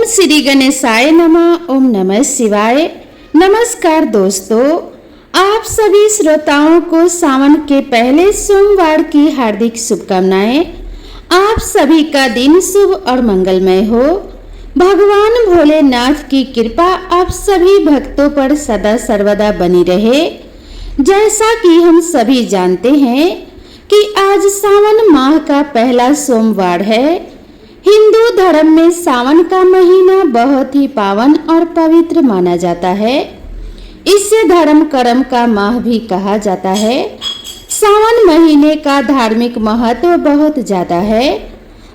श्री गणेशाय नमः। ओम नमः शिवाय। नमस्कार दोस्तों, आप सभी श्रोताओं को सावन के पहले सोमवार की हार्दिक शुभकामनाएं। आप सभी का दिन शुभ और मंगलमय हो। भगवान भोलेनाथ की कृपा आप सभी भक्तों पर सदा सर्वदा बनी रहे। जैसा कि हम सभी जानते हैं कि आज सावन माह का पहला सोमवार है। हिंदू धर्म में सावन का महीना बहुत ही पावन और पवित्र माना जाता है। इसे धर्म कर्म का माह भी कहा जाता है। सावन महीने का धार्मिक महत्व बहुत ज्यादा है।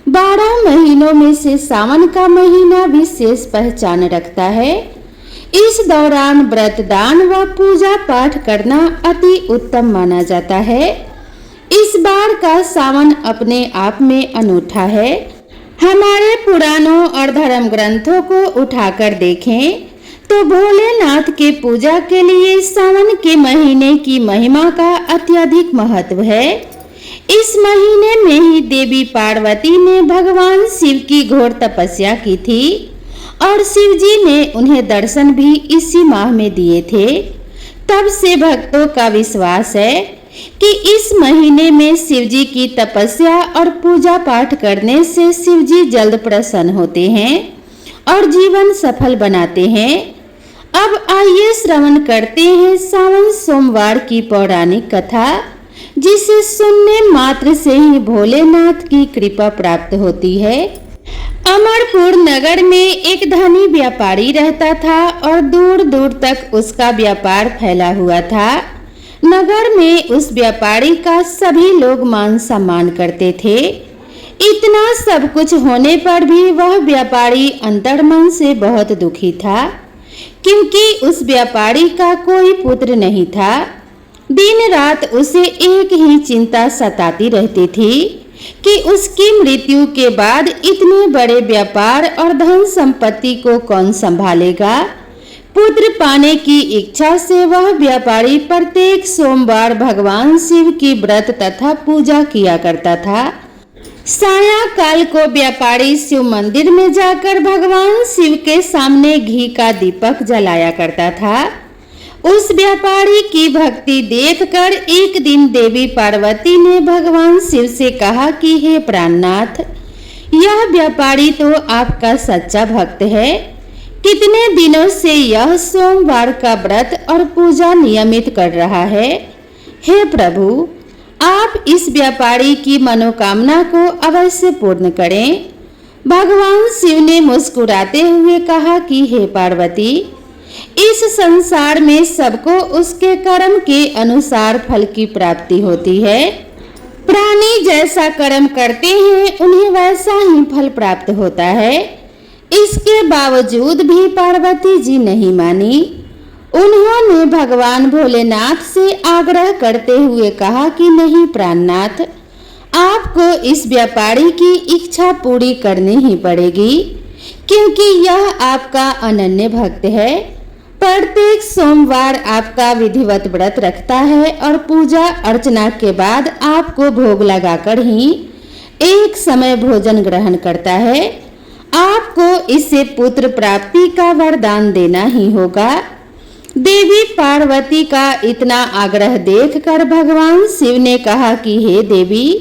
12 महीनों में से सावन का महीना विशेष पहचान रखता है। इस दौरान व्रत दान व पूजा पाठ करना अति उत्तम माना जाता है। इस बार का सावन अपने आप में अनूठा है। हमारे पुराणों और धर्म ग्रंथों को उठाकर देखें तो भोलेनाथ के पूजा के लिए सावन के महीने की महिमा का अत्यधिक महत्व है। इस महीने में ही देवी पार्वती ने भगवान शिव की घोर तपस्या की थी और शिव जी ने उन्हें दर्शन भी इसी माह में दिए थे। तब से भक्तों का विश्वास है कि इस महीने में शिवजी की तपस्या और पूजा पाठ करने से शिवजी जल्द प्रसन्न होते हैं और जीवन सफल बनाते हैं। अब आइए श्रवण करते हैं सावन सोमवार की पौराणिक कथा, जिसे सुनने मात्र से ही भोलेनाथ की कृपा प्राप्त होती है। अमरपुर नगर में एक धनी व्यापारी रहता था और दूर दूर तक उसका व्यापार फैला हुआ था। नगर में उस व्यापारी का सभी लोग मान सम्मान करते थे। इतना सब कुछ होने पर भी वह व्यापारी अंतर्मन से बहुत दुखी था, क्योंकि उस व्यापारी का कोई पुत्र नहीं था। दिन रात उसे एक ही चिंता सताती रहती थी कि उसकी मृत्यु के बाद इतने बड़े व्यापार और धन संपत्ति को कौन संभालेगा। पुत्र पाने की इच्छा से वह व्यापारी प्रत्येक सोमवार भगवान शिव की व्रत तथा पूजा किया करता था। सायंकाल को व्यापारी शिव मंदिर में जाकर भगवान शिव के सामने घी का दीपक जलाया करता था। उस व्यापारी की भक्ति देखकर एक दिन देवी पार्वती ने भगवान शिव से कहा कि हे प्राणनाथ, यह व्यापारी तो आपका सच्चा भक्त है। कितने दिनों से यह सोमवार का व्रत और पूजा नियमित कर रहा है। हे प्रभु, आप इस व्यापारी की मनोकामना को अवश्य पूर्ण करें। भगवान शिव ने मुस्कुराते हुए कहा कि हे पार्वती, इस संसार में सबको उसके कर्म के अनुसार फल की प्राप्ति होती है। प्राणी जैसा कर्म करते हैं उन्हें वैसा ही फल प्राप्त होता है। इसके बावजूद भी पार्वती जी नहीं मानी। उन्होंने भगवान भोलेनाथ से आग्रह करते हुए कहा कि नहीं प्राणनाथ, आपको इस व्यापारी की इच्छा पूरी करनी ही पड़ेगी, क्योंकि यह आपका अनन्य भक्त है। प्रत्येक सोमवार आपका विधिवत व्रत रखता है और पूजा अर्चना के बाद आपको भोग लगाकर ही एक समय भोजन ग्रहण करता है। आपको इससे पुत्र प्राप्ति का वरदान देना ही होगा। देवी पार्वती का इतना आग्रह देखकर भगवान शिव ने कहा कि हे देवी,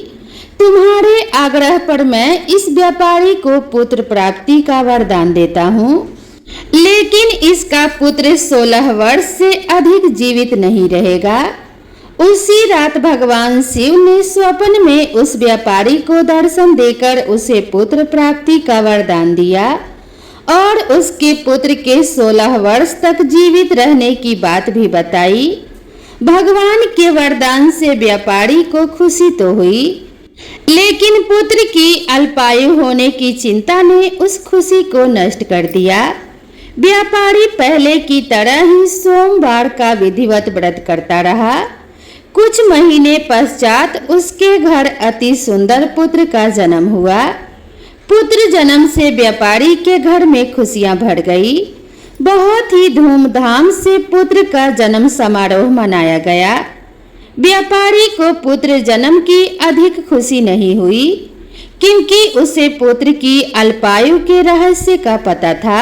तुम्हारे आग्रह पर मैं इस व्यापारी को पुत्र प्राप्ति का वरदान देता हूँ, लेकिन इसका पुत्र 16 वर्ष से अधिक जीवित नहीं रहेगा। उसी रात भगवान शिव ने स्वप्न में उस व्यापारी को दर्शन देकर उसे पुत्र प्राप्ति का वरदान दिया और उसके पुत्र के 16 वर्ष तक जीवित रहने की बात भी बताई। भगवान के वरदान से व्यापारी को खुशी तो हुई, लेकिन पुत्र की अल्पायु होने की चिंता ने उस खुशी को नष्ट कर दिया। व्यापारी पहले की तरह ही सोमवार का विधिवत व्रत करता रहा। कुछ महीने पश्चात उसके घर अति सुंदर पुत्र का जन्म हुआ। पुत्र जन्म से व्यापारी के घर में खुशियां भर गई। बहुत ही धूमधाम से पुत्र का जन्म समारोह मनाया गया। व्यापारी को पुत्र जन्म की अधिक खुशी नहीं हुई, क्योंकि उसे पुत्र की अल्पायु के रहस्य का पता था।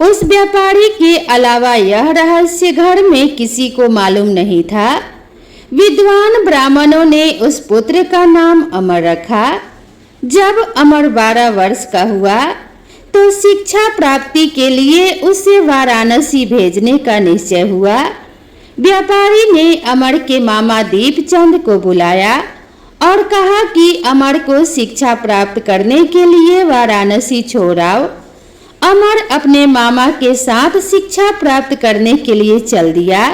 उस व्यापारी के अलावा यह रहस्य घर में किसी को मालूम नहीं था। विद्वान ब्राह्मणों ने उस पुत्र का नाम अमर रखा। जब अमर 12 वर्ष का हुआ तो शिक्षा प्राप्ति के लिए उसे वाराणसी भेजने का निश्चय हुआ। व्यापारी ने अमर के मामा दीपचंद को बुलाया और कहा कि अमर को शिक्षा प्राप्त करने के लिए वाराणसी छोड़ आओ। अमर अपने मामा के साथ शिक्षा प्राप्त करने के लिए चल दिया।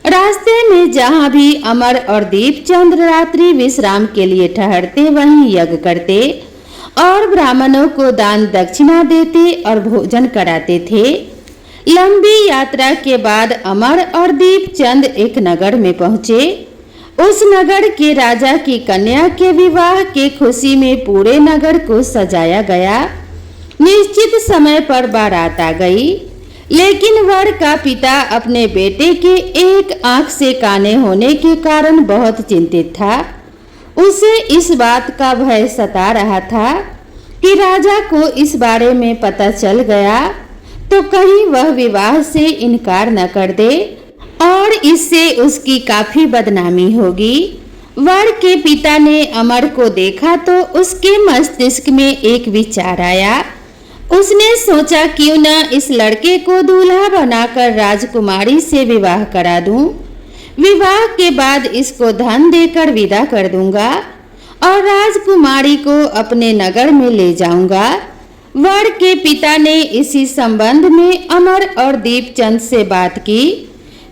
रास्ते में जहाँ भी अमर और दीपचंद रात्रि विश्राम के लिए ठहरते वहीं यज्ञ करते और ब्राह्मणों को दान दक्षिणा देते और भोजन कराते थे। लंबी यात्रा के बाद अमर और दीपचंद एक नगर में पहुँचे। उस नगर के राजा की कन्या के विवाह के खुशी में पूरे नगर को सजाया गया। निश्चित समय पर बारात आ गई, लेकिन वर का पिता अपने बेटे के एक आंख से काने होने के कारण बहुत चिंतित था। उसे इस बात का भय सता रहा था कि राजा को इस बारे में पता चल गया तो कहीं वह विवाह से इनकार न कर दे और इससे उसकी काफी बदनामी होगी। वर के पिता ने अमर को देखा तो उसके मस्तिष्क में एक विचार आया। उसने सोचा क्यों न इस लड़के को दूल्हा बनाकर राजकुमारी से विवाह करा दूं। विवाह के बाद इसको धन देकर विदा कर दूंगा और राजकुमारी को अपने नगर में ले जाऊंगा। वर के पिता ने इसी संबंध में अमर और दीपचंद से बात की।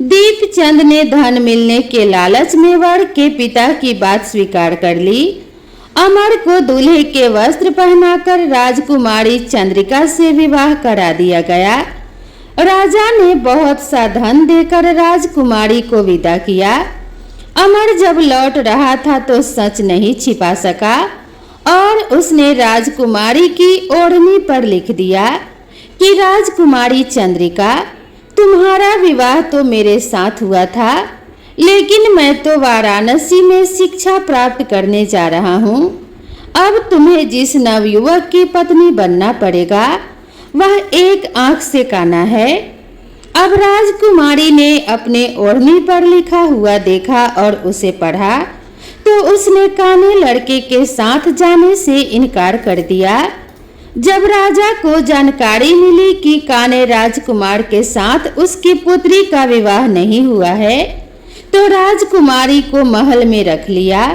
दीपचंद ने धन मिलने के लालच में वर के पिता की बात स्वीकार कर ली। अमर को दूल्हे के वस्त्र पहनाकर राजकुमारी चंद्रिका से विवाह करा दिया गया। राजा ने बहुत सा धन देकर राजकुमारी को विदा किया। अमर जब लौट रहा था तो सच नहीं छिपा सका और उसने राजकुमारी की ओढ़नी पर लिख दिया कि राजकुमारी चंद्रिका, तुम्हारा विवाह तो मेरे साथ हुआ था, लेकिन मैं तो वाराणसी में शिक्षा प्राप्त करने जा रहा हूँ। अब तुम्हें जिस नवयुवक की पत्नी बनना पड़ेगा वह एक आंख से काना है। अब राजकुमारी ने अपने ओढ़नी पर लिखा हुआ देखा और उसे पढ़ा तो उसने काने लड़के के साथ जाने से इनकार कर दिया। जब राजा को जानकारी मिली कि काने राजकुमार के साथ उसकी पुत्री का विवाह नहीं हुआ है तो राजकुमारी को महल में रख लिया।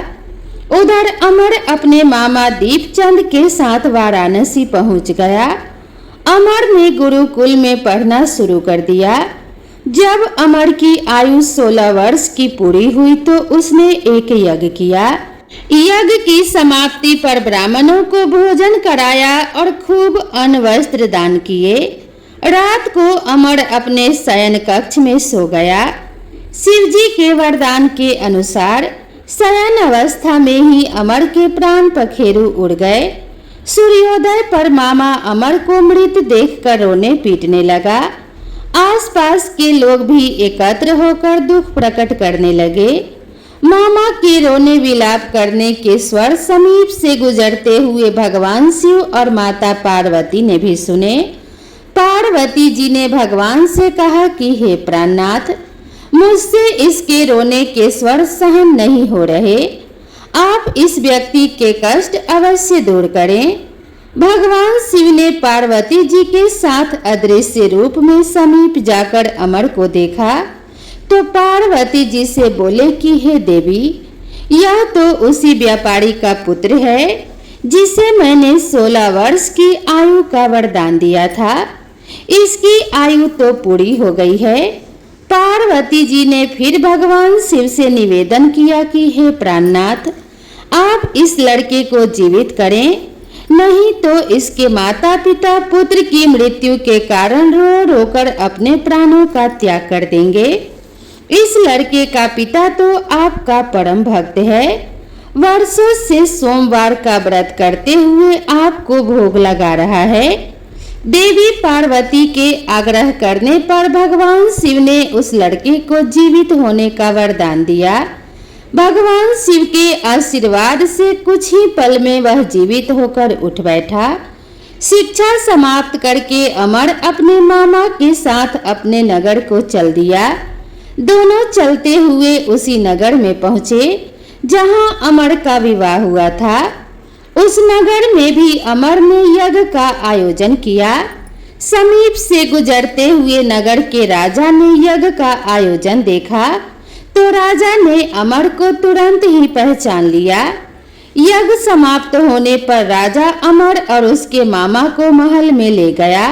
उधर अमर अपने मामा दीपचंद के साथ वाराणसी पहुंच गया। अमर ने गुरुकुल में पढ़ना शुरू कर दिया। जब अमर की आयु 16 वर्ष की पूरी हुई तो उसने एक यज्ञ किया। यज्ञ की समाप्ति पर ब्राह्मणों को भोजन कराया और खूब अन्न वस्त्र दान किए। रात को अमर अपने शयन कक्ष में सो गया। शिवजी के वरदान के अनुसार शयन अवस्था में ही अमर के प्राण पखेरु उड़ गए। सूर्योदय पर मामा अमर को मृत देखकर रोने पीटने लगा। आसपास के लोग भी एकत्र होकर दुख प्रकट करने लगे। मामा के रोने विलाप करने के स्वर समीप से गुजरते हुए भगवान शिव और माता पार्वती ने भी सुने। पार्वती जी ने भगवान से कहा कि हे प्राणनाथ, मुझसे इसके रोने के स्वर सहन नहीं हो रहे, आप इस व्यक्ति के कष्ट अवश्य दूर करें। भगवान शिव ने पार्वती जी के साथ अदृश्य रूप में समीप जाकर अमर को देखा तो पार्वती जी से बोले कि हे देवी, यह तो उसी व्यापारी का पुत्र है जिसे मैंने 16 वर्ष की आयु का वरदान दिया था। इसकी आयु तो पूरी हो गई है। पार्वती जी ने फिर भगवान शिव से निवेदन किया कि हे प्राणनाथ, आप इस लड़के को जीवित करें, नहीं तो इसके माता पिता पुत्र की मृत्यु के कारण रो रो कर अपने प्राणों का त्याग कर देंगे। इस लड़के का पिता तो आपका परम भक्त है, वर्षों से सोमवार का व्रत करते हुए आपको भोग लगा रहा है। देवी पार्वती के आग्रह करने पर भगवान शिव ने उस लड़के को जीवित होने का वरदान दिया। भगवान शिव के आशीर्वाद से कुछ ही पल में वह जीवित होकर उठ बैठा। शिक्षा समाप्त करके अमर अपने मामा के साथ अपने नगर को चल दिया। दोनों चलते हुए उसी नगर में पहुंचे जहां अमर का विवाह हुआ था। उस नगर में भी अमर ने यज्ञ का आयोजन किया। समीप से गुजरते हुए नगर के राजा ने यज्ञ का आयोजन देखा तो राजा ने अमर को तुरंत ही पहचान लिया। यज्ञ समाप्त होने पर राजा अमर और उसके मामा को महल में ले गया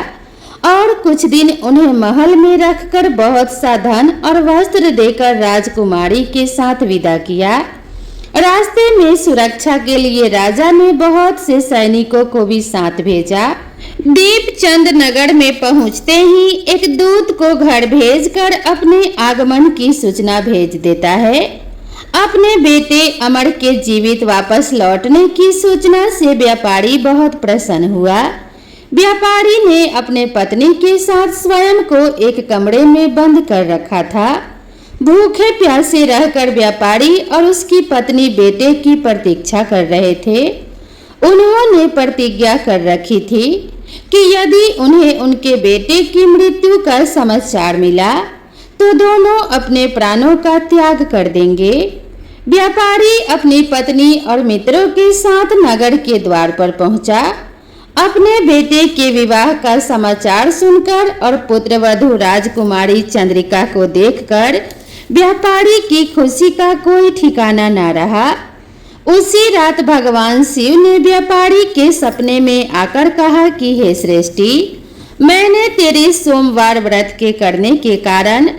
और कुछ दिन उन्हें महल में रखकर बहुत सा धन और वस्त्र देकर राजकुमारी के साथ विदा किया। रास्ते में सुरक्षा के लिए राजा ने बहुत से सैनिकों को भी साथ भेजा। दीपचंद नगर में पहुंचते ही एक दूत को घर भेजकर अपने आगमन की सूचना भेज देता है। अपने बेटे अमर के जीवित वापस लौटने की सूचना से व्यापारी बहुत प्रसन्न हुआ। व्यापारी ने अपने पत्नी के साथ स्वयं को एक कमरे में बंद कर रखा था। भूखे प्यासे रहकर व्यापारी और उसकी पत्नी बेटे की प्रतीक्षा कर रहे थे। उन्होंने प्रतिज्ञा कर रखी थी कि यदि उन्हें उनके बेटे की मृत्यु का समाचार मिला तो दोनों अपने प्राणों का त्याग कर देंगे। व्यापारी अपनी पत्नी और मित्रों के साथ नगर के द्वार पर पहुंचा। अपने बेटे के विवाह का समाचार सुनकर और पुत्रवधू राजकुमारी चंद्रिका को देखकर व्यापारी की खुशी का कोई ठिकाना न रहा। उसी रात भगवान शिव ने व्यापारी के सपने में आकर कहा कि हे श्रेष्ठी, मैंने तेरे सोमवार व्रत के करने के कारण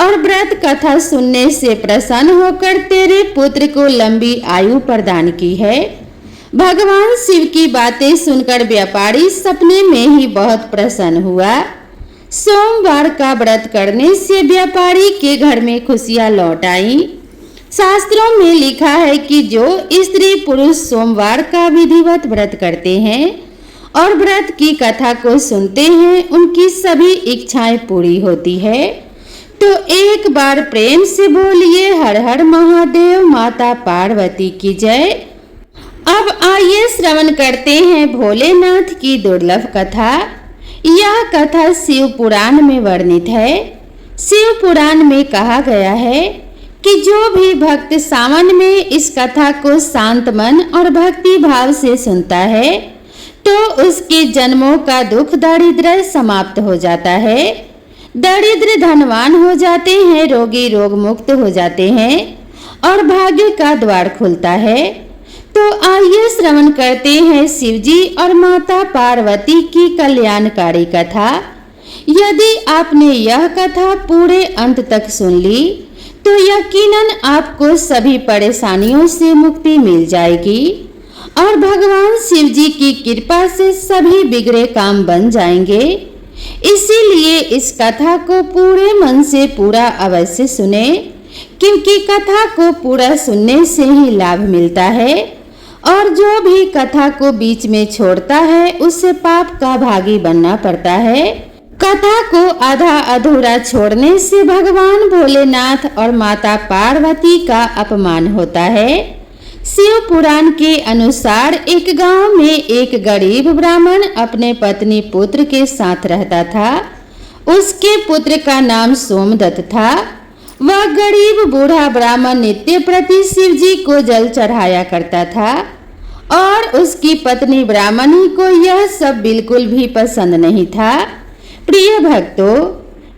और व्रत कथा सुनने से प्रसन्न होकर तेरे पुत्र को लंबी आयु प्रदान की है। भगवान शिव की बातें सुनकर व्यापारी सपने में ही बहुत प्रसन्न हुआ। सोमवार का व्रत करने से व्यापारी के घर में खुशियां लौट आई। शास्त्रों में लिखा है कि जो स्त्री पुरुष सोमवार का विधिवत व्रत करते हैं और व्रत की कथा को सुनते हैं उनकी सभी इच्छाएं पूरी होती है। तो एक बार प्रेम से बोलिए हर हर महादेव, माता पार्वती की जय। अब आइए श्रवण करते हैं भोलेनाथ की दुर्लभ कथा। यह कथा शिव पुराण में वर्णित है। शिव पुराण में कहा गया है कि जो भी भक्त सावन में इस कथा को शांत मन और भक्ति भाव से सुनता है तो उसके जन्मों का दुख दारिद्र्य समाप्त हो जाता है। दरिद्र धनवान हो जाते हैं, रोगी रोग मुक्त हो जाते हैं और भाग्य का द्वार खुलता है। तो आइए श्रवण करते हैं शिवजी और माता पार्वती की कल्याणकारी कथा। यदि आपने यह कथा पूरे अंत तक सुन ली तो यकीनन आपको सभी परेशानियों से मुक्ति मिल जाएगी और भगवान शिवजी की कृपा से सभी बिगड़े काम बन जाएंगे। इसीलिए इस कथा को पूरे मन से पूरा अवश्य सुने, क्योंकि कथा को पूरा सुनने से ही लाभ मिलता है और जो भी कथा को बीच में छोड़ता है उससे पाप का भागी बनना पड़ता है। कथा को आधा अधूरा छोड़ने से भगवान भोलेनाथ और माता पार्वती का अपमान होता है। शिव पुराण के अनुसार एक गांव में एक गरीब ब्राह्मण अपने पत्नी पुत्र के साथ रहता था। उसके पुत्र का नाम सोमदत्त था। वह गरीब बूढ़ा ब्राह्मण नित्य प्रति शिवजी को जल चढ़ाया करता था और उसकी पत्नी ब्राह्मणी को यह सब बिल्कुल भी पसंद नहीं था। प्रिय भक्तों,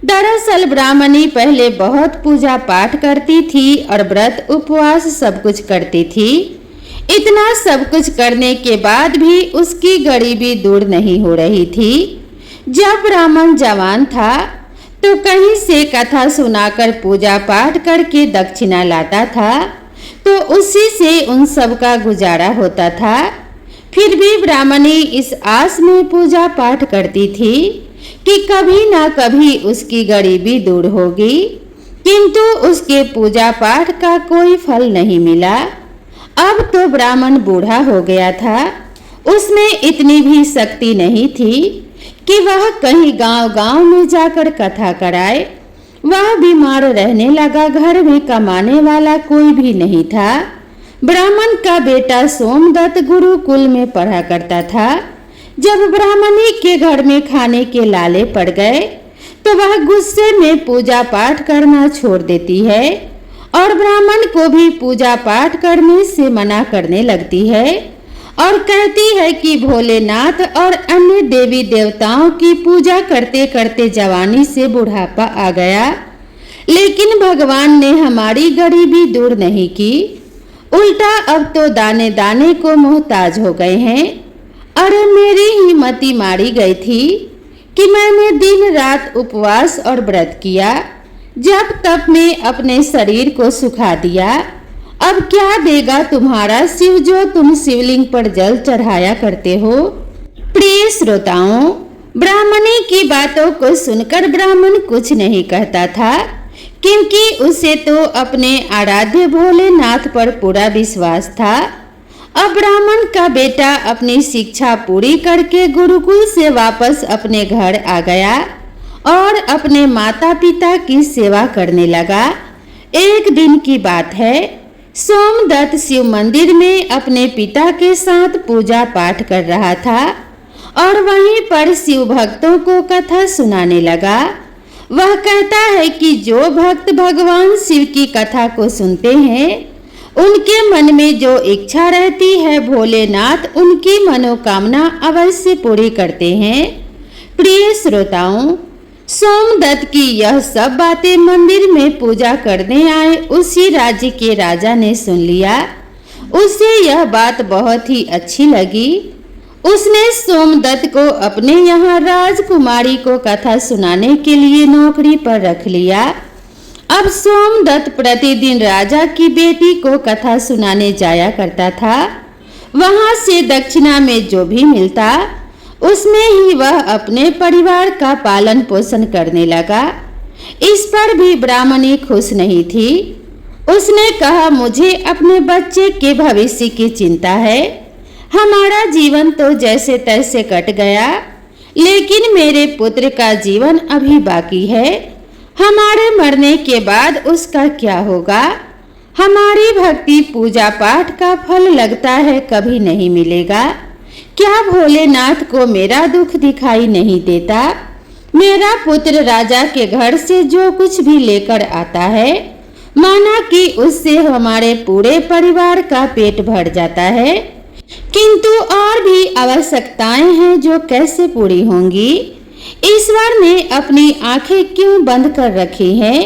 दरअसल ब्राह्मणी पहले बहुत पूजा पाठ करती थी और व्रत उपवास सब कुछ करती थी। इतना सब कुछ करने के बाद भी उसकी गरीबी दूर नहीं हो रही थी। जब ब्राह्मण जवान था तो कहीं से कथा सुनाकर पूजा पाठ करके दक्षिणा लाता था, तो उसी से उन सब का गुजारा होता था। फिर भी ब्राह्मणी इस आस में पूजा पाठ करती थी कि कभी ना कभी उसकी गरीबी दूर होगी, किंतु उसके पूजा पाठ का कोई फल नहीं मिला। अब तो ब्राह्मण बूढ़ा हो गया था। उसमें इतनी भी शक्ति नहीं थी कि वह कहीं गांव-गांव में जाकर कथा कराए। वह बीमार रहने लगा। घर में कमाने वाला कोई भी नहीं था। ब्राह्मण का बेटा सोमदत्त गुरुकुल में पढ़ा करता था। जब ब्राह्मणी के घर में खाने के लाले पड़ गए तो वह गुस्से में पूजा पाठ करना छोड़ देती है और ब्राह्मण को भी पूजा पाठ करने से मना करने लगती है और कहती है कि भोलेनाथ और अन्य देवी देवताओं की पूजा करते करते जवानी से बुढ़ापा आ गया, लेकिन भगवान ने हमारी गरीबी दूर नहीं की, उल्टा अब तो दाने दाने को मोहताज हो गए हैं। अरे मेरी ही मति मारी गई थी कि मैंने दिन रात उपवास और व्रत किया, जब तब में अपने शरीर को सुखा दिया। अब क्या देगा तुम्हारा शिव जो तुम शिवलिंग पर जल चढ़ाया करते हो। प्रिय श्रोताओं, ब्राह्मणी की बातों को सुनकर ब्राह्मण कुछ नहीं कहता था, क्योंकि उसे तो अपने आराध्य भोलेनाथ पर पूरा विश्वास था। अब ब्राह्मण का बेटा अपनी शिक्षा पूरी करके गुरुकुल से वापस अपने घर आ गया और अपने माता पिता की सेवा करने लगा। एक दिन की बात है, सोमदत्त शिव मंदिर में अपने पिता के साथ पूजा पाठ कर रहा था और वहीं पर शिव भक्तों को कथा सुनाने लगा। वह कहता है कि जो भक्त भगवान शिव की कथा को सुनते हैं, उनके मन में जो इच्छा रहती है भोलेनाथ उनकी मनोकामना अवश्य पूरी करते हैं। प्रिय श्रोताओं, सोमदत्त की यह सब बातें मंदिर में पूजा करने आए उसी राज्य के राजा ने सुन लिया। उसे यह बात बहुत ही अच्छी लगी। उसने सोमदत्त को अपने यहाँ राजकुमारी को कथा सुनाने के लिए नौकरी पर रख लिया। अब सोमदत्त प्रतिदिन राजा की बेटी को कथा सुनाने जाया करता था। वहां से दक्षिणा में जो भी मिलता उसमें ही वह अपने परिवार का पालन पोषण करने लगा। इस पर भी ब्राह्मणी खुश नहीं थी। उसने कहा, मुझे अपने बच्चे के भविष्य की चिंता है। हमारा जीवन तो जैसे तैसे कट गया, लेकिन मेरे पुत्र का जीवन अभी बाकी है। हमारे मरने के बाद उसका क्या होगा। हमारी भक्ति पूजा पाठ का फल लगता है कभी नहीं मिलेगा। क्या भोलेनाथ को मेरा दुख दिखाई नहीं देता। मेरा पुत्र राजा के घर से जो कुछ भी लेकर आता है, माना कि उससे हमारे पूरे परिवार का पेट भर जाता है, किंतु और भी आवश्यकताएं हैं जो कैसे पूरी होंगी। ईश्वर ने अपनी आंखें क्यों बंद कर रखी हैं।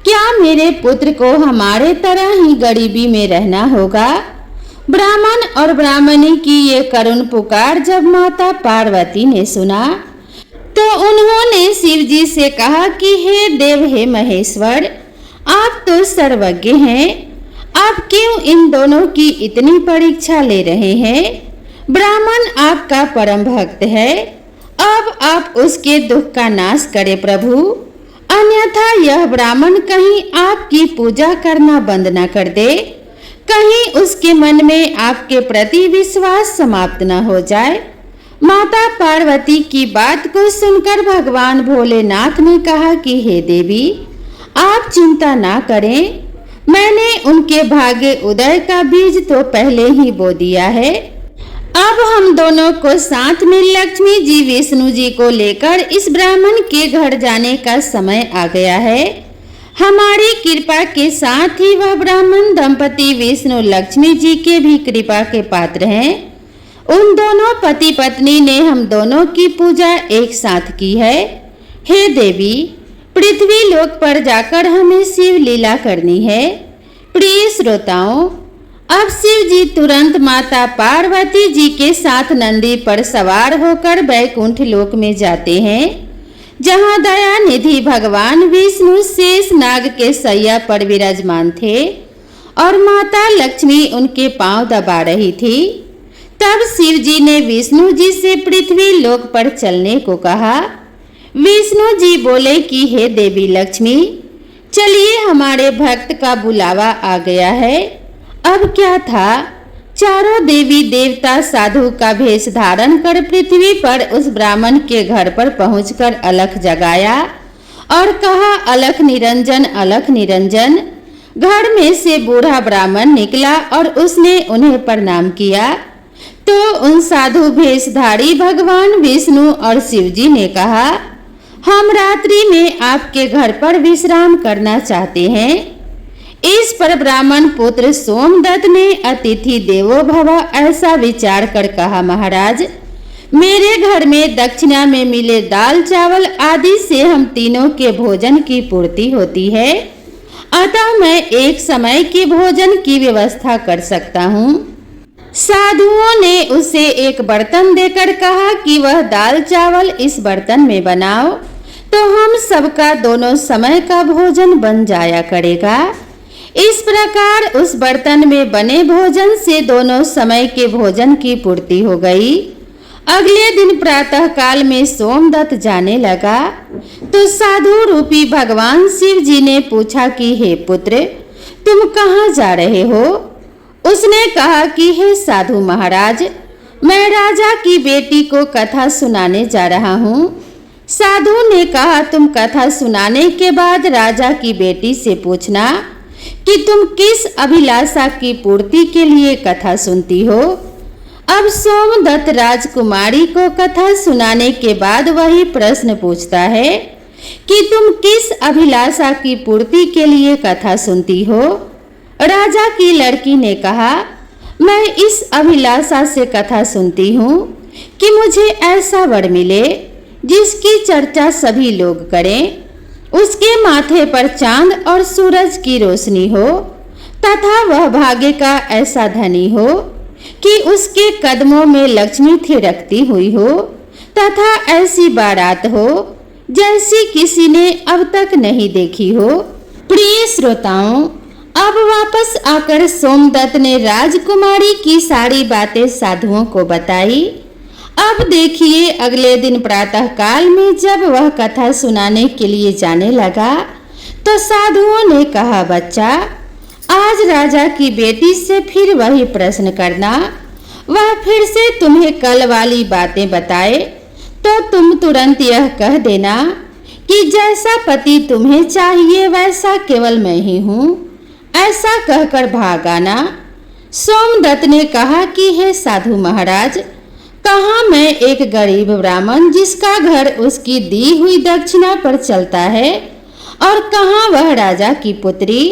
क्या मेरे पुत्र को हमारे तरह ही गरीबी में रहना होगा। ब्राह्मण और ब्राह्मणी की ये करुण पुकार जब माता पार्वती ने सुना तो उन्होंने शिव जी से कहा कि हे देव, हे महेश्वर, आप तो सर्वज्ञ हैं। आप क्यों इन दोनों की इतनी परीक्षा ले रहे हैं। ब्राह्मण आपका परम भक्त है, अब आप उसके दुख का नाश करें प्रभु, अन्यथा यह ब्राह्मण कहीं आपकी पूजा करना बंद न कर दे, कहीं उसके मन में आपके प्रति विश्वास समाप्त न हो जाए। माता पार्वती की बात को सुनकर भगवान भोलेनाथ ने कहा कि हे देवी, आप चिंता ना करें। मैंने उनके भाग्य उदय का बीज तो पहले ही बो दिया है। अब हम दोनों को साथ में लक्ष्मी जी विष्णु जी को लेकर इस ब्राह्मण के घर जाने का समय आ गया है। हमारी कृपा के साथ ही वह ब्राह्मण दंपति विष्णु लक्ष्मी जी के भी कृपा के पात्र हैं। उन दोनों पति पत्नी ने हम दोनों की पूजा एक साथ की है। हे देवी, पृथ्वी लोक पर जाकर हमें शिव लीला करनी है। प्रिय श्रोताओं, अब शिव जी तुरंत माता पार्वती जी के साथ नंदी पर सवार होकर बैकुंठ लोक में जाते हैं, जहां दया निधि भगवान विष्णु शेष नाग के सैया पर विराजमान थे और माता लक्ष्मी उनके पांव दबा रही थी। तब शिव जी ने विष्णु जी से पृथ्वी लोक पर चलने को कहा। विष्णु जी बोले कि हे देवी लक्ष्मी, चलिए, हमारे भक्त का बुलावा आ गया है। अब क्या था, चारों देवी देवता साधु का भेष धारण कर पृथ्वी पर उस ब्राह्मण के घर पर पहुंचकर अलख जगाया और कहा, अलख निरंजन, अलख निरंजन। घर में से बूढ़ा ब्राह्मण निकला और उसने उन्हें प्रणाम किया। तो उन साधु भेषधारी भगवान विष्णु और शिवजी ने कहा, हम रात्रि में आपके घर पर विश्राम करना चाहते हैं। इस पर ब्राह्मण पुत्र सोमदत्त ने अतिथि देवो भव ऐसा विचार कर कहा, महाराज, मेरे घर में दक्षिणा में मिले दाल चावल आदि से हम तीनों के भोजन की पूर्ति होती है, अतः मैं एक समय के भोजन की व्यवस्था कर सकता हूँ। साधुओं ने उसे एक बर्तन देकर कहा कि वह दाल चावल इस बर्तन में बनाओ, तो हम सबका दोनों समय का भोजन बन जाया करेगा। इस प्रकार उस बर्तन में बने भोजन से दोनों समय के भोजन की पूर्ति हो गई। अगले दिन प्रातः काल में सोमदत्त जाने लगा तो साधु रूपी भगवान शिव जी ने पूछा कि हे पुत्र, तुम कहाँ जा रहे हो? उसने कहा कि हे साधु महाराज, मैं राजा की बेटी को कथा सुनाने जा रहा हूँ। साधु ने कहा, तुम कथा सुनाने के बाद राजा की बेटी से पूछना कि तुम किस अभिलाषा की पूर्ति के लिए कथा सुनती हो। अब सोमदत्त राजकुमारी को कथा सुनाने के बाद वही प्रश्न पूछता है कि तुम किस अभिलाषा की पूर्ति के लिए कथा सुनती हो। राजा की लड़की ने कहा, मैं इस अभिलाषा से कथा सुनती हूँ कि मुझे ऐसा वर मिले जिसकी चर्चा सभी लोग करें, उसके माथे पर चांद और सूरज की रोशनी हो, तथा वह भाग्य का ऐसा धनी हो कि उसके कदमों में लक्ष्मी थिरकती हुई हो, तथा ऐसी बारात हो जैसी किसी ने अब तक नहीं देखी हो। प्रिय श्रोताओं, अब वापस आकर सोमदत्त ने राजकुमारी की सारी बातें साधुओं को बताई। अब देखिए, अगले दिन प्रातः काल में जब वह कथा सुनाने के लिए जाने लगा तो साधुओं ने कहा, बच्चा, आज राजा की बेटी से फिर वही प्रश्न करना, वह फिर से तुम्हें कल वाली बातें बताए तो तुम तुरंत यह कह देना कि जैसा पति तुम्हें चाहिए वैसा केवल मैं ही हूँ, ऐसा कहकर भाग आना। सोमदत्त ने कहा कि हे साधु महाराज, कहाँ मैं एक गरीब ब्राह्मण जिसका घर उसकी दी हुई दक्षिणा पर चलता है, और कहाँ वह राजा की पुत्री।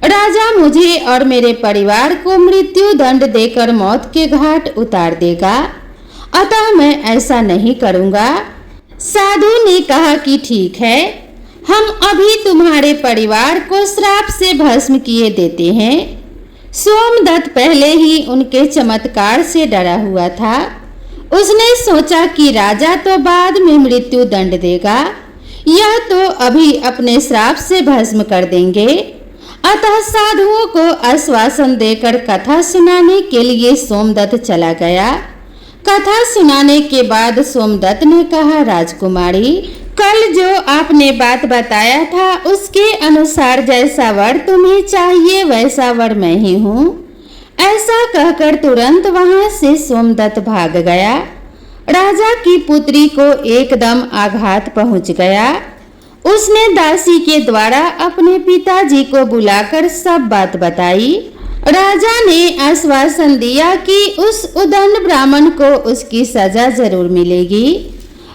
राजा मुझे और मेरे परिवार को मृत्यु दंड देकर मौत के घाट उतार देगा, अतः मैं ऐसा नहीं करूँगा। साधु ने कहा कि ठीक है, हम अभी तुम्हारे परिवार को श्राप से भस्म किए देते हैं। सोमदत्त पहले ही उनके चमत्कार से डरा हुआ था। उसने सोचा कि राजा तो बाद में मृत्यु दंड देगा, यह तो अभी अपने श्राप से भस्म कर देंगे। अतः साधुओं को आश्वासन देकर कथा सुनाने के लिए सोमदत्त चला गया। कथा सुनाने के बाद सोमदत्त ने कहा, राजकुमारी, कल जो आपने बात बताया था उसके अनुसार जैसा वर तुम्हें चाहिए वैसा वर मैं ही हूँ। ऐसा कहकर तुरंत वहां से सोमदत्त भाग गया। राजा की पुत्री को एकदम आघात पहुंच गया। उसने दासी के द्वारा अपने पिताजी को बुलाकर सब बात बताई। राजा ने आश्वासन दिया कि उस उदंड ब्राह्मण को उसकी सजा जरूर मिलेगी।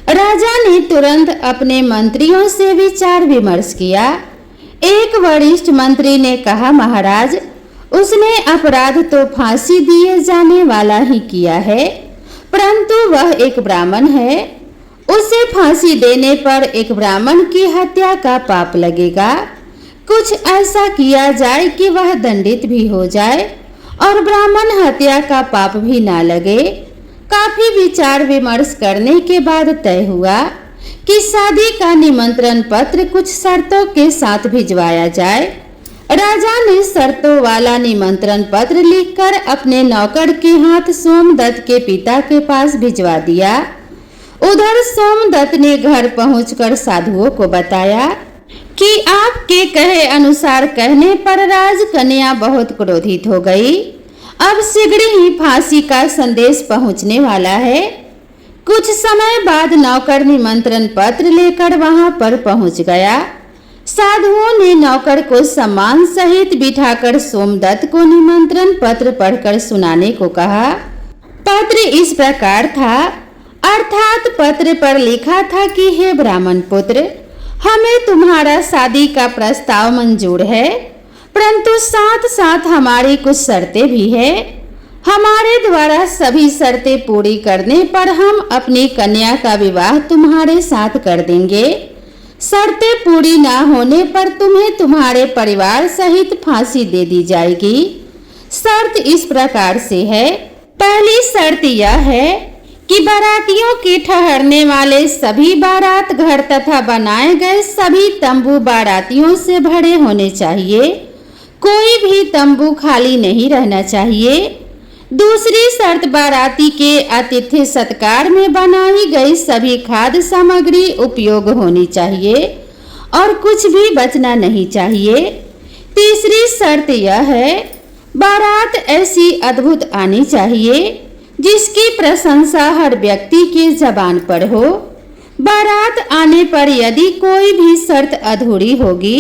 राजा ने तुरंत अपने मंत्रियों से विचार विमर्श किया। एक वरिष्ठ मंत्री ने कहा, महाराज, उसने अपराध तो फांसी दिए जाने वाला ही किया है, परंतु वह एक ब्राह्मण है। उसे फांसी देने पर एक ब्राह्मण की हत्या का पाप लगेगा। कुछ ऐसा किया जाए कि वह दंडित भी हो जाए और ब्राह्मण हत्या का पाप भी ना लगे। काफी विचार विमर्श करने के बाद तय हुआ कि शादी का निमंत्रण पत्र कुछ शर्तों के साथ भिजवाया जाए। राजा ने शर्तों वाला निमंत्रण पत्र लिखकर अपने नौकर के हाथ सोमदत्त के पिता के पास भिजवा दिया। उधर सोमदत्त ने घर पहुंचकर साधुओं को बताया कि आपके कहे अनुसार कहने पर राजकन्या बहुत क्रोधित हो गई। अब शीघ्र ही फांसी का संदेश पहुंचने वाला है। कुछ समय बाद नौकर निमंत्रण पत्र लेकर वहां पर पहुंच गया। साधुओं ने नौकर को सम्मान सहित बिठाकर सोमदत्त को निमंत्रण पत्र पढ़कर सुनाने को कहा। पत्र इस प्रकार था, अर्थात पत्र पर लिखा था कि हे ब्राह्मण पुत्र, हमें तुम्हारा शादी का प्रस्ताव मंजूर है, परंतु साथ साथ हमारी कुछ शर्तें भी है। हमारे द्वारा सभी शर्तें पूरी करने पर हम अपनी कन्या का विवाह तुम्हारे साथ कर देंगे। शर्तें पूरी ना होने पर तुम्हें तुम्हारे परिवार सहित फांसी दे दी जाएगी। शर्त इस प्रकार से है, पहली शर्त यह है कि बारातियों के ठहरने वाले सभी बारात घर तथा बनाए गए सभी तंबू बारातियों से भरे होने चाहिए। कोई भी तंबू खाली नहीं रहना चाहिए। दूसरी शर्त, बाराती के आतिथ्य सत्कार में बनाई गई सभी खाद्य सामग्री उपयोग होनी चाहिए और कुछ भी बचना नहीं चाहिए। तीसरी शर्त यह है, बारात ऐसी अद्भुत आनी चाहिए जिसकी प्रशंसा हर व्यक्ति की जबान पर हो। बारात आने पर यदि कोई भी शर्त अधूरी होगी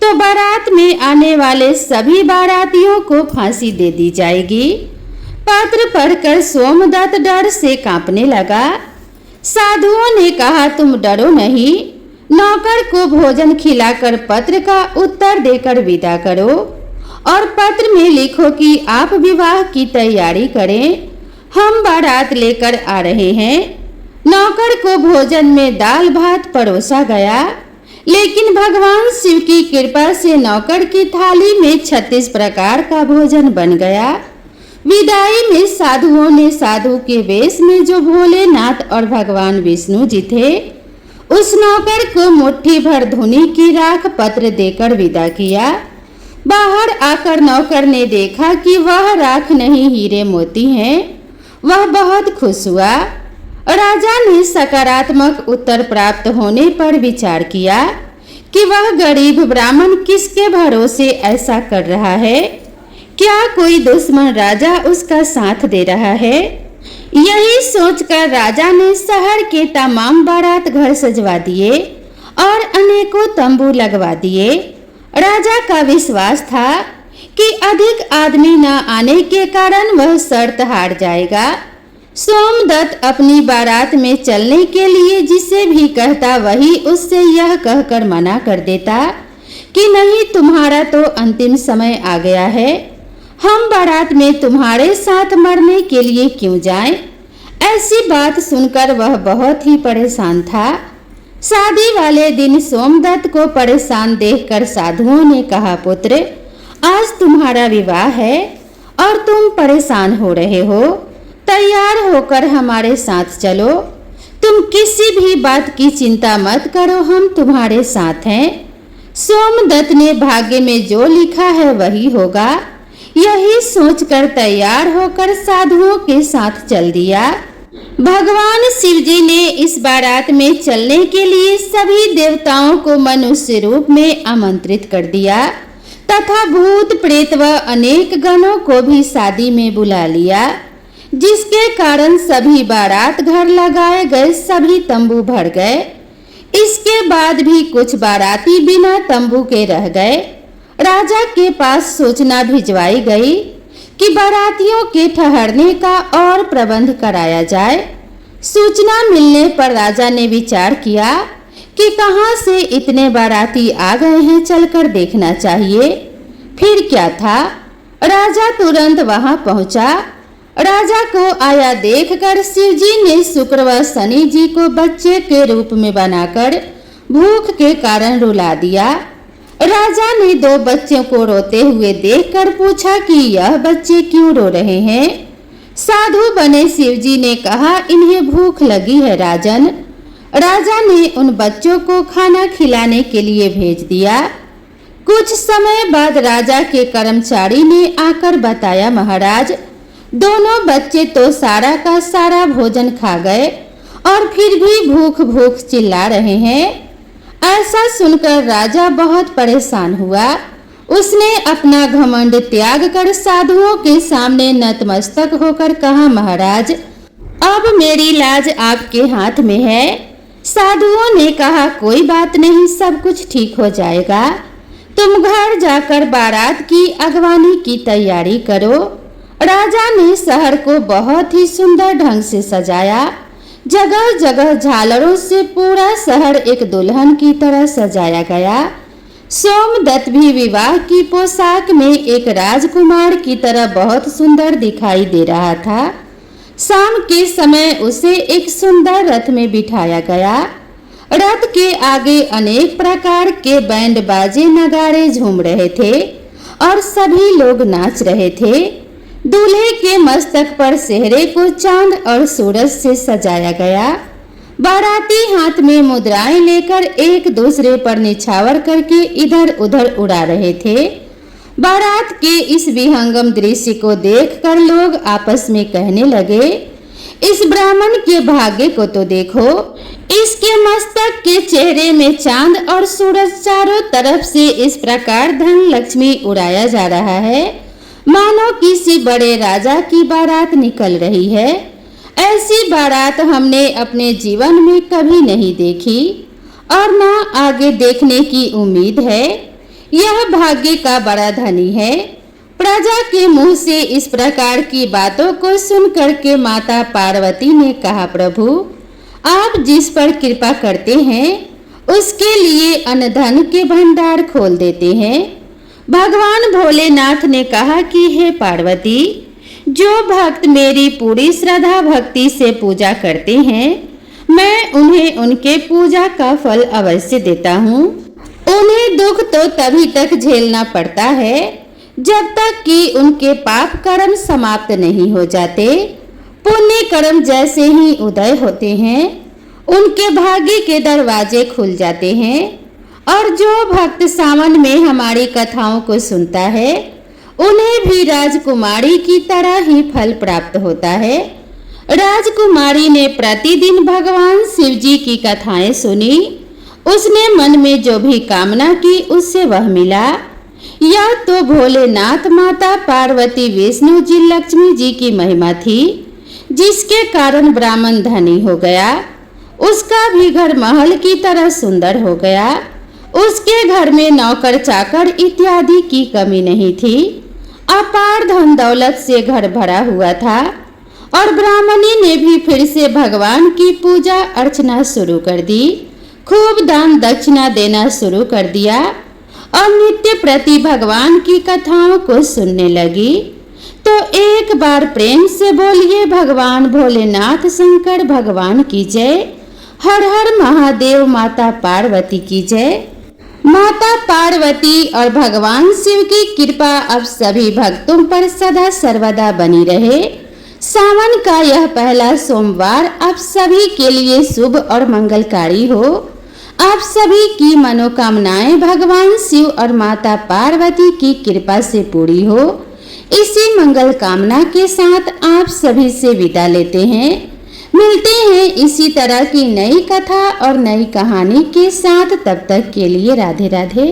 तो बारात में आने वाले सभी बारातियों को फांसी दे दी जाएगी। पत्र पढ़कर सोमदत्त डर से कांपने लगा। साधुओं ने कहा, तुम डरो नहीं, नौकर को भोजन खिलाकर पत्र का उत्तर देकर विदा करो और पत्र में लिखो कि आप विवाह की तैयारी करें, हम बारात लेकर आ रहे हैं। नौकर को भोजन में दाल भात परोसा गया, लेकिन भगवान शिव की कृपा से नौकर की थाली में 36 प्रकार का भोजन बन गया। विदाई में साधुओं ने साधु के वेश में जो भोलेनाथ और भगवान विष्णु जी थे, उस नौकर को मुट्ठी भर धुनी की राख पत्र देकर विदा किया। बाहर आकर नौकर ने देखा कि वह राख नहीं हीरे मोती हैं। वह बहुत खुश हुआ। राजा ने सकारात्मक उत्तर प्राप्त होने पर विचार किया कि वह गरीब ब्राह्मण किसके भरोसे ऐसा कर रहा है। क्या कोई दुश्मन राजा उसका साथ दे रहा है? यही सोचकर राजा ने शहर के तमाम बारात घर सजवा दिए और अनेकों तंबू लगवा दिए। राजा का विश्वास था कि अधिक आदमी न आने के कारण वह शर्त हार जाएगा। सोमदत्त अपनी बारात में चलने के लिए जिसे भी कहता वही उससे यह कहकर मना कर देता कि नहीं, तुम्हारा तो अंतिम समय आ गया है, हम बारात में तुम्हारे साथ मरने के लिए क्यों जाएं? ऐसी बात सुनकर वह बहुत ही परेशान था। शादी वाले दिन सोमदत्त को परेशान देखकर साधुओं ने कहा, पुत्र, आज तुम्हारा विवाह है और तुम परेशान हो रहे हो, तैयार होकर हमारे साथ चलो। तुम किसी भी बात की चिंता मत करो, हम तुम्हारे साथ हैं। सोमदत्त ने भाग्य में जो लिखा है वही होगा, यही सोचकर तैयार होकर साधुओं के साथ चल दिया। भगवान शिव जी ने इस बारात में चलने के लिए सभी देवताओं को मनुष्य रूप में आमंत्रित कर दिया तथा भूत प्रेत व अनेक गणों को भी शादी में बुला लिया, जिसके कारण सभी बारात घर लगाए गए सभी तंबू भर गए। इसके बाद भी कुछ बाराती बिना तंबू के रह गए। राजा के पास सूचना भिजवाई गई कि बारातियों के ठहरने का और प्रबंध कराया जाए। सूचना मिलने पर राजा ने विचार किया कि कहां से इतने बाराती आ गए हैं, चलकर देखना चाहिए। फिर क्या था, राजा तुरंत वहां पहुंचा। राजा को आया देखकर शिवजी ने शुक्र व शनि जी को बच्चे के रूप में बनाकर भूख के कारण रुला दिया। राजा ने 2 बच्चों को रोते हुए देखकर पूछा कि यह बच्चे क्यों रो रहे हैं। साधु बने शिवजी ने कहा, इन्हें भूख लगी है राजन। राजा ने उन बच्चों को खाना खिलाने के लिए भेज दिया। कुछ समय बाद राजा के कर्मचारी ने आकर बताया, महाराज, दोनों बच्चे तो सारा का सारा भोजन खा गए और फिर भी भूख भूख चिल्ला रहे हैं। ऐसा सुनकर राजा बहुत परेशान हुआ। उसने अपना घमंड त्याग कर साधुओं के सामने नतमस्तक होकर कहा, महाराज, अब मेरी लाज आपके हाथ में है। साधुओं ने कहा, कोई बात नहीं, सब कुछ ठीक हो जाएगा। तुम घर जाकर बारात की अगवानी की तैयारी करो। राजा ने शहर को बहुत ही सुंदर ढंग से सजाया। जगह जगह झालरों से पूरा शहर एक दुल्हन की तरह सजाया गया। सोमदत्त भी विवाह की पोशाक में एक राजकुमार की तरह बहुत सुंदर दिखाई दे रहा था। शाम के समय उसे एक सुंदर रथ में बिठाया गया। रथ के आगे अनेक प्रकार के बैंड बाजे नगाड़े झूम रहे थे और सभी लोग नाच रहे थे। दूल्हे के मस्तक पर सेहरे को चांद और सूरज से सजाया गया। बाराती हाथ में मुद्राएं लेकर एक दूसरे पर निछावर करके इधर उधर उड़ा रहे थे। बारात के इस विहंगम दृश्य को देखकर लोग आपस में कहने लगे, इस ब्राह्मण के भाग्य को तो देखो। इसके मस्तक के चेहरे में चांद और सूरज, चारों तरफ से इस प्रकार धन लक्ष्मी उड़ाया जा रहा है मानो किसी बड़े राजा की बारात निकल रही है। ऐसी बारात हमने अपने जीवन में कभी नहीं देखी और ना आगे देखने की उम्मीद है। यह भाग्य का बड़ा धनी है। प्रजा के मुंह से इस प्रकार की बातों को सुनकर के माता पार्वती ने कहा, प्रभु आप जिस पर कृपा करते हैं उसके लिए अन्न धन के भंडार खोल देते हैं। भगवान भोलेनाथ ने कहा कि हे पार्वती, जो भक्त मेरी पूरी श्रद्धा भक्ति से पूजा करते हैं मैं उन्हें उनके पूजा का फल अवश्य देता हूँ। उन्हें दुख तो तभी तक झेलना पड़ता है जब तक कि उनके पाप कर्म समाप्त नहीं हो जाते। पुण्य कर्म जैसे ही उदय होते हैं उनके भाग्य के दरवाजे खुल जाते हैं और जो भक्त सावन में हमारी कथाओं को सुनता है उन्हें भी राजकुमारी की तरह ही फल प्राप्त होता है। राजकुमारी ने प्रतिदिन भगवान शिव जी की कथाएं सुनी। उसने मन में जो भी कामना की उससे वह मिला। यह तो भोलेनाथ, माता पार्वती, विष्णु जी, लक्ष्मी जी की महिमा थी जिसके कारण ब्राह्मण धनी हो गया। उसका भी घर महल की तरह सुंदर हो गया। उसके घर में नौकर चाकर इत्यादि की कमी नहीं थी। अपार धन दौलत से घर भरा हुआ था और ब्राह्मणी ने भी फिर से भगवान की पूजा अर्चना शुरू कर दी। खूब दान दक्षिणा देना शुरू कर दिया और नित्य प्रति भगवान की कथाओं को सुनने लगी। तो एक बार प्रेम से बोलिए, भगवान भोलेनाथ शंकर भगवान की जय। हर हर महादेव, माता पार्वती की जय। माता पार्वती और भगवान शिव की कृपा अब सभी भक्तों पर सदा सर्वदा बनी रहे। सावन का यह पहला सोमवार आप सभी के लिए शुभ और मंगलकारी हो। आप सभी की मनोकामनाएं भगवान शिव और माता पार्वती की कृपा से पूरी हो। इसी मंगल कामना के साथ आप सभी से विदा लेते हैं। मिलते हैं इसी तरह की नई कथा और नई कहानी के साथ। तब तक के लिए राधे राधे।